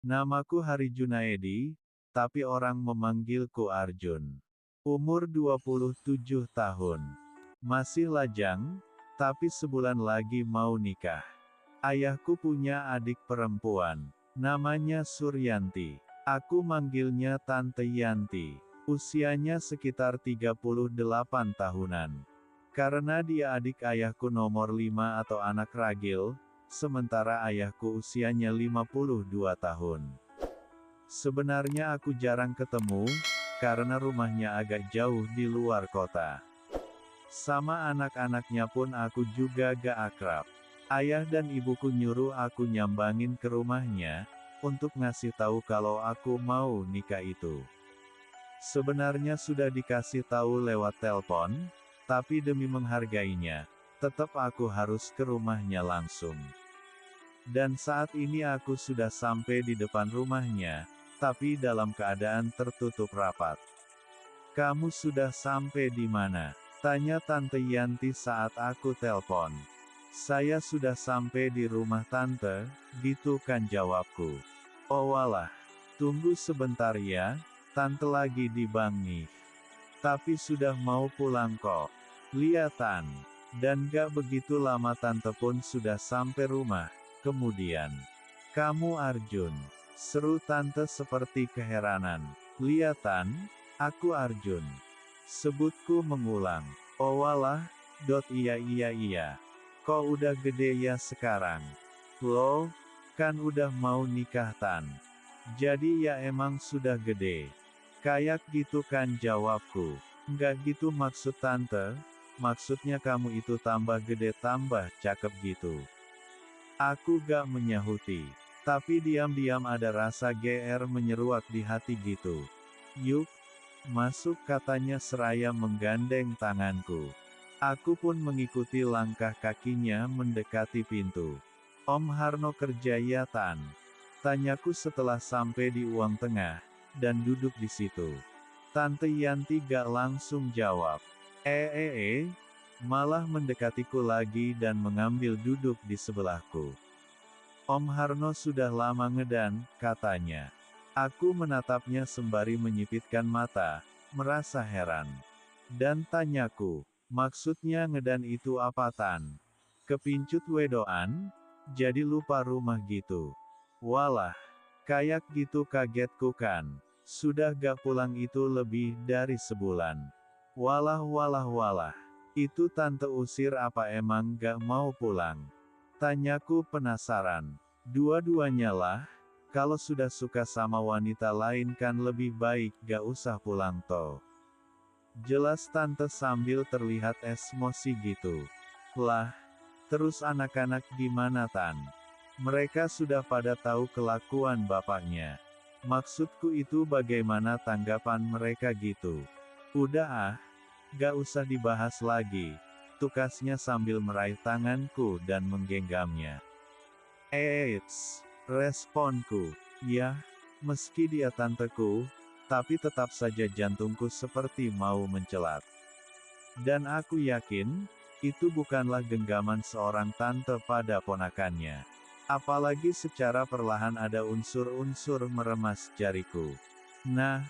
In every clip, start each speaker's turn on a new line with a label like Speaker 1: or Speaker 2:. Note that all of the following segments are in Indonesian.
Speaker 1: Namaku Hari Junaedi, tapi orang memanggilku Arjun. Umur 27 tahun. Masih lajang, tapi sebulan lagi mau nikah. Ayahku punya adik perempuan. Namanya Suryanti. Aku manggilnya Tante Yanti. Usianya sekitar 38 tahunan. Karena dia adik ayahku nomor 5 atau anak ragil, sementara ayahku usianya 52 tahun. Sebenarnya aku jarang ketemu, karena rumahnya agak jauh di luar kota. Sama anak-anaknya pun aku juga gak akrab. Ayah dan ibuku nyuruh aku nyambangin ke rumahnya, untuk ngasih tahu kalau aku mau nikah itu. Sebenarnya sudah dikasih tahu lewat telepon, tapi demi menghargainya, tetap aku harus ke rumahnya langsung. Dan saat ini aku sudah sampai di depan rumahnya, tapi dalam keadaan tertutup rapat. "Kamu sudah sampai di mana?" tanya Tante Yanti saat aku telepon. "Saya sudah sampai di rumah Tante," gitu kan jawabku. "Oh walah, tunggu sebentar ya, Tante lagi di bank nih. Tapi sudah mau pulang kok. Liatan." Dan gak begitu lama Tante pun sudah sampai rumah. Kemudian, "Kamu Arjun?" seru Tante seperti keheranan. "Liatan, aku Arjun." Sebutku mengulang. "Oh walah, iya iya iya. Kok udah gede ya sekarang?" "Loh, kan udah mau nikah Tan. Jadi ya emang sudah gede." "Kayak gitu kan," jawabku. "Nggak gitu maksud Tante, maksudnya kamu itu tambah gede tambah cakep gitu." Aku gak menyahuti. Tapi diam-diam ada rasa GR menyeruak di hati gitu. "Yuk, masuk," katanya seraya menggandeng tanganku. Aku pun mengikuti langkah kakinya mendekati pintu. "Om Harno kerja ya Tan?" tanyaku setelah sampai di uang tengah, dan duduk di situ. Tante Yanti gak langsung jawab. Malah mendekatiku lagi dan mengambil duduk di sebelahku. "Om Harno sudah lama ngedan," katanya. Aku menatapnya sembari menyipitkan mata, merasa heran. Dan tanyaku, "Maksudnya ngedan itu apa Tan? Kepincut wedoan? Jadi lupa rumah gitu?" "Walah, kayak gitu," kagetku kan. "Sudah gak pulang itu lebih dari sebulan." "Walah walah walah. Itu Tante usir apa emang gak mau pulang?" tanyaku penasaran. "Dua-duanya lah, kalau sudah suka sama wanita lain kan lebih baik gak usah pulang toh." Jelas Tante sambil terlihat emosi gitu. "Lah, terus anak-anak gimana Tan? Mereka sudah pada tahu kelakuan bapaknya. Maksudku itu bagaimana tanggapan mereka gitu?" "Udah ah, gak usah dibahas lagi," tukasnya sambil meraih tanganku dan menggenggamnya. Responku. "Yah, meski dia tanteku, tapi tetap saja jantungku seperti mau mencelat. Dan aku yakin, itu bukanlah genggaman seorang tante pada ponakannya. Apalagi secara perlahan ada unsur-unsur meremas jariku. Nah,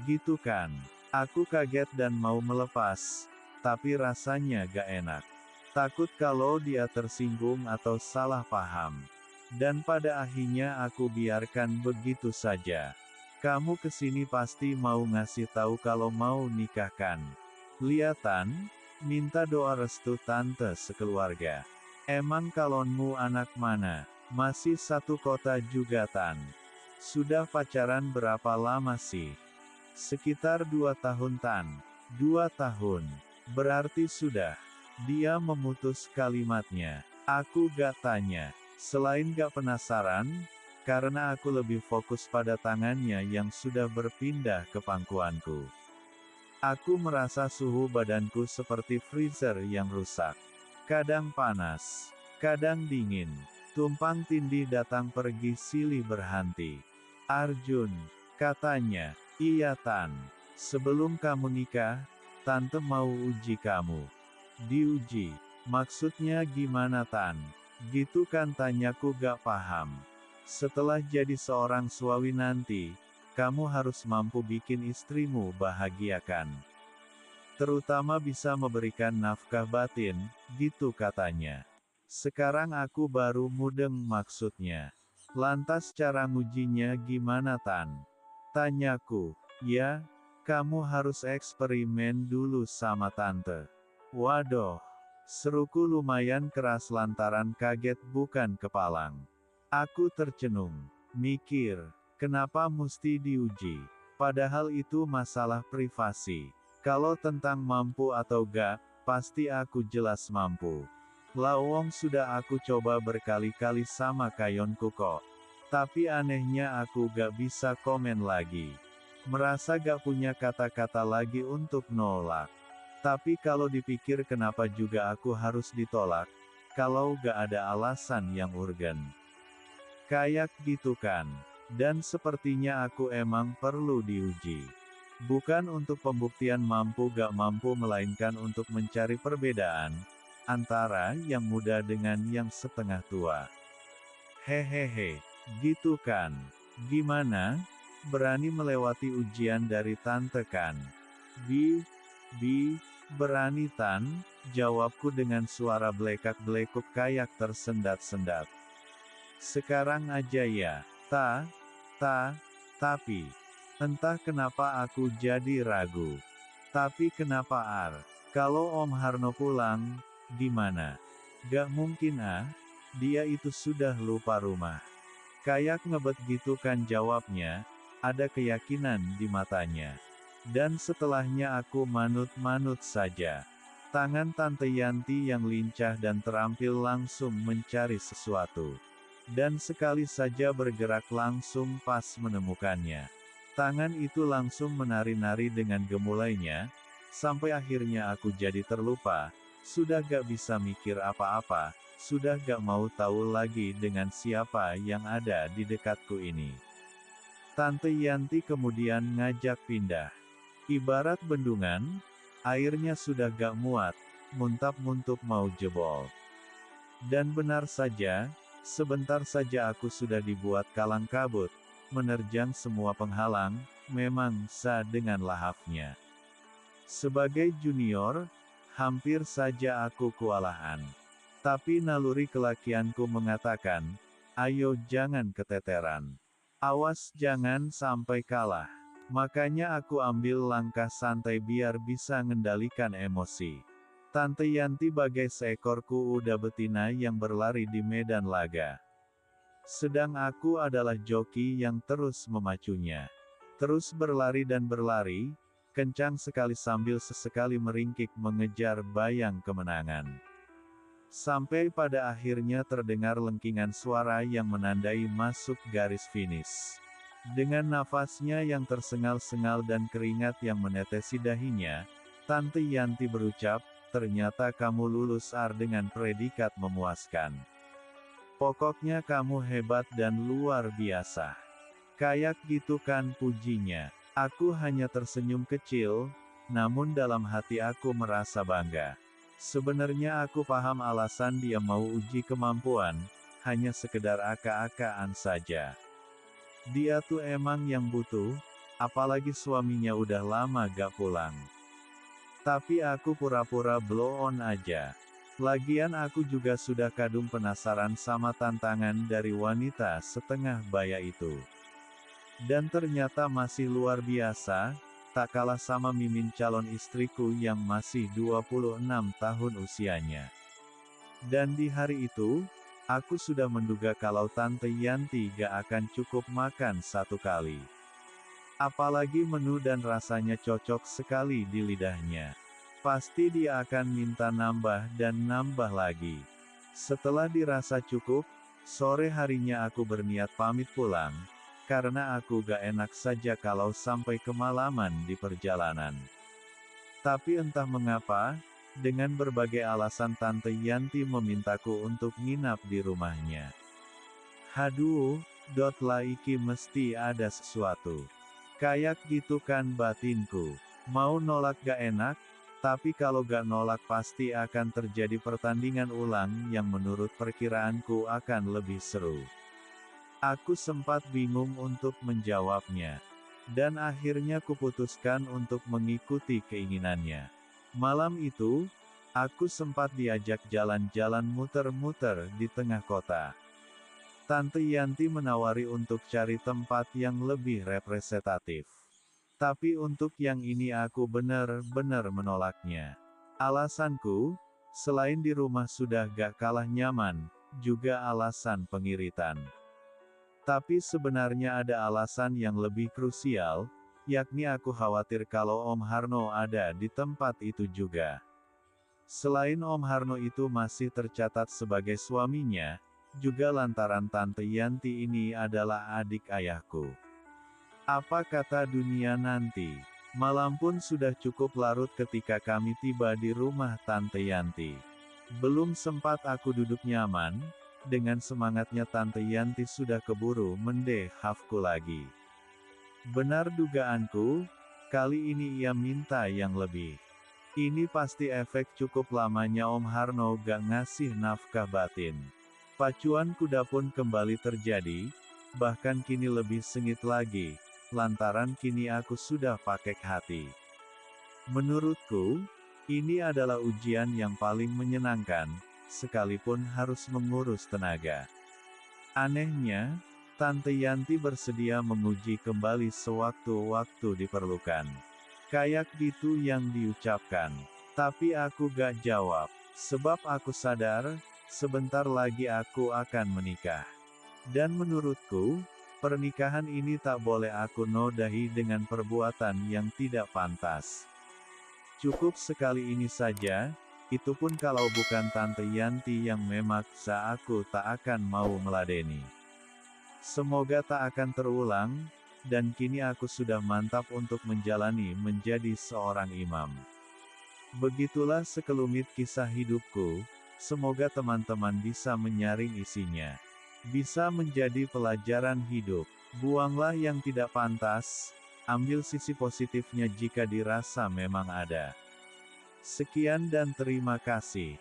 Speaker 1: gitu kan. Aku kaget dan mau melepas, tapi rasanya gak enak. Takut kalau dia tersinggung atau salah paham. Dan pada akhirnya aku biarkan begitu saja. "Kamu kesini pasti mau ngasih tahu kalau mau nikah kan? Liatan, minta doa restu Tante sekeluarga. Emang kalonmu anak mana? Masih satu kota juga Tan? Sudah pacaran berapa lama sih?" "Sekitar 2 tahun Tan." 2 tahun. Berarti sudah. Dia memutus kalimatnya. Aku gak tanya. Selain gak penasaran, karena aku lebih fokus pada tangannya yang sudah berpindah ke pangkuanku. Aku merasa suhu badanku seperti freezer yang rusak. Kadang panas, kadang dingin. Tumpang tindih datang pergi silih berhenti. "Arjun," katanya. "Iya Tan. Sebelum kamu nikah, Tante mau uji kamu." "Diuji? Maksudnya gimana Tan?" gitu kan tanyaku gak paham. Setelah jadi seorang suami nanti, kamu harus mampu bikin istrimu bahagiakan. Terutama bisa memberikan nafkah batin, gitu katanya. Sekarang aku baru mudeng maksudnya. Lantas cara ngujinya gimana Tan? Tanyaku. Ya, kamu harus eksperimen dulu sama tante. Waduh. Seruku lumayan keras lantaran kaget bukan kepalang. Aku tercenung. Mikir, kenapa mesti diuji? Padahal itu masalah privasi. Kalau tentang mampu atau gak, pasti aku jelas mampu. Lawong sudah aku coba berkali-kali sama kayonku kok. Tapi anehnya aku gak bisa komen lagi. Merasa gak punya kata-kata lagi untuk nolak. Tapi kalau dipikir kenapa juga aku harus ditolak, kalau gak ada alasan yang urgen. Kayak gitu kan. Dan sepertinya aku emang perlu diuji. Bukan untuk pembuktian mampu gak mampu melainkan untuk mencari perbedaan antara yang muda dengan yang setengah tua. Hehehe, gitu kan. Gimana? Berani melewati ujian dari tante kan? Berani Tan, jawabku dengan suara belekak-belekuk kayak tersendat-sendat. Sekarang aja ya. Tapi. Entah kenapa aku jadi ragu. Tapi kenapa kalau Om Harno pulang, gimana? Gak mungkin dia itu sudah lupa rumah. Kayak ngebet gitu kan jawabnya, ada keyakinan di matanya. Dan setelahnya aku manut-manut saja. Tangan Tante Yanti yang lincah dan terampil langsung mencari sesuatu. Dan sekali saja bergerak langsung pas menemukannya. Tangan itu langsung menari-nari dengan gemulainya, sampai akhirnya aku jadi terlupa, sudah gak bisa mikir apa-apa, sudah gak mau tahu lagi dengan siapa yang ada di dekatku ini. Tante Yanti kemudian ngajak pindah. Ibarat bendungan, airnya sudah gak muat, muntap-muntup mau jebol. Dan benar saja, sebentar saja aku sudah dibuat kalang kabut, menerjang semua penghalang, memang dengan lahapnya. Sebagai junior, hampir saja aku kewalahan. Tapi naluri kelakianku mengatakan, ayo jangan keteteran. Awas jangan sampai kalah. Makanya aku ambil langkah santai biar bisa ngendalikan emosi. Tante Yanti bagai seekor kuda betina yang berlari di medan laga. Sedang aku adalah joki yang terus memacunya. Terus berlari dan berlari, kencang sekali sambil sesekali meringkik mengejar bayang kemenangan. Sampai pada akhirnya terdengar lengkingan suara yang menandai masuk garis finish. Dengan nafasnya yang tersengal-sengal dan keringat yang menetesi dahinya, Tante Yanti berucap, ternyata kamu lulus dengan predikat memuaskan. Pokoknya kamu hebat dan luar biasa. Kayak gitu kan pujinya. Aku hanya tersenyum kecil, namun dalam hati aku merasa bangga. Sebenarnya aku paham alasan dia mau uji kemampuan, hanya sekedar aka-akaan saja. Dia tuh emang yang butuh, apalagi suaminya udah lama gak pulang. Tapi aku pura-pura blow on aja. Lagian aku juga sudah kadung penasaran sama tantangan dari wanita setengah baya itu. Dan ternyata masih luar biasa, tak kalah sama Mimin calon istriku yang masih 26 tahun usianya. Dan di hari itu, aku sudah menduga kalau Tante Yanti gak akan cukup makan satu kali. Apalagi menu dan rasanya cocok sekali di lidahnya. Pasti dia akan minta nambah dan nambah lagi. Setelah dirasa cukup, sore harinya aku berniat pamit pulang, karena aku gak enak saja kalau sampai kemalaman di perjalanan. Tapi entah mengapa, dengan berbagai alasan Tante Yanti memintaku untuk nginap di rumahnya. Haduh, iki mesti ada sesuatu. Kayak gitu kan batinku. Mau nolak gak enak, tapi kalau gak nolak pasti akan terjadi pertandingan ulang yang menurut perkiraanku akan lebih seru. Aku sempat bingung untuk menjawabnya. Dan akhirnya kuputuskan untuk mengikuti keinginannya. Malam itu, aku sempat diajak jalan-jalan muter-muter di tengah kota. Tante Yanti menawari untuk cari tempat yang lebih representatif. Tapi untuk yang ini aku benar-benar menolaknya. Alasanku, selain di rumah sudah gak kalah nyaman, juga alasan pengiritan. Tapi sebenarnya ada alasan yang lebih krusial, yakni aku khawatir kalau Om Harno ada di tempat itu juga. Selain Om Harno itu masih tercatat sebagai suaminya, juga lantaran Tante Yanti ini adalah adik ayahku. Apa kata dunia nanti? Malam pun sudah cukup larut ketika kami tiba di rumah Tante Yanti. Belum sempat aku duduk nyaman, dengan semangatnya Tante Yanti sudah keburu mendehafku lagi. Benar dugaanku, kali ini ia minta yang lebih. Ini pasti efek cukup lamanya Om Harno gak ngasih nafkah batin. Pacuan kuda pun kembali terjadi, bahkan kini lebih sengit lagi, lantaran kini aku sudah pakai hati. Menurutku, ini adalah ujian yang paling menyenangkan, sekalipun harus mengurus tenaga. Anehnya, Tante Yanti bersedia menguji kembali sewaktu-waktu diperlukan. Kayak gitu yang diucapkan. Tapi aku gak jawab, sebab aku sadar, sebentar lagi aku akan menikah. Dan menurutku, pernikahan ini tak boleh aku nodahi dengan perbuatan yang tidak pantas. Cukup sekali ini saja, itu pun kalau bukan Tante Yanti yang memaksa aku tak akan mau meladeni. Semoga tak akan terulang, dan kini aku sudah mantap untuk menjalani menjadi seorang imam. Begitulah sekelumit kisah hidupku, semoga teman-teman bisa menyaring isinya. Bisa menjadi pelajaran hidup. Buanglah yang tidak pantas, ambil sisi positifnya jika dirasa memang ada. Sekian dan terima kasih.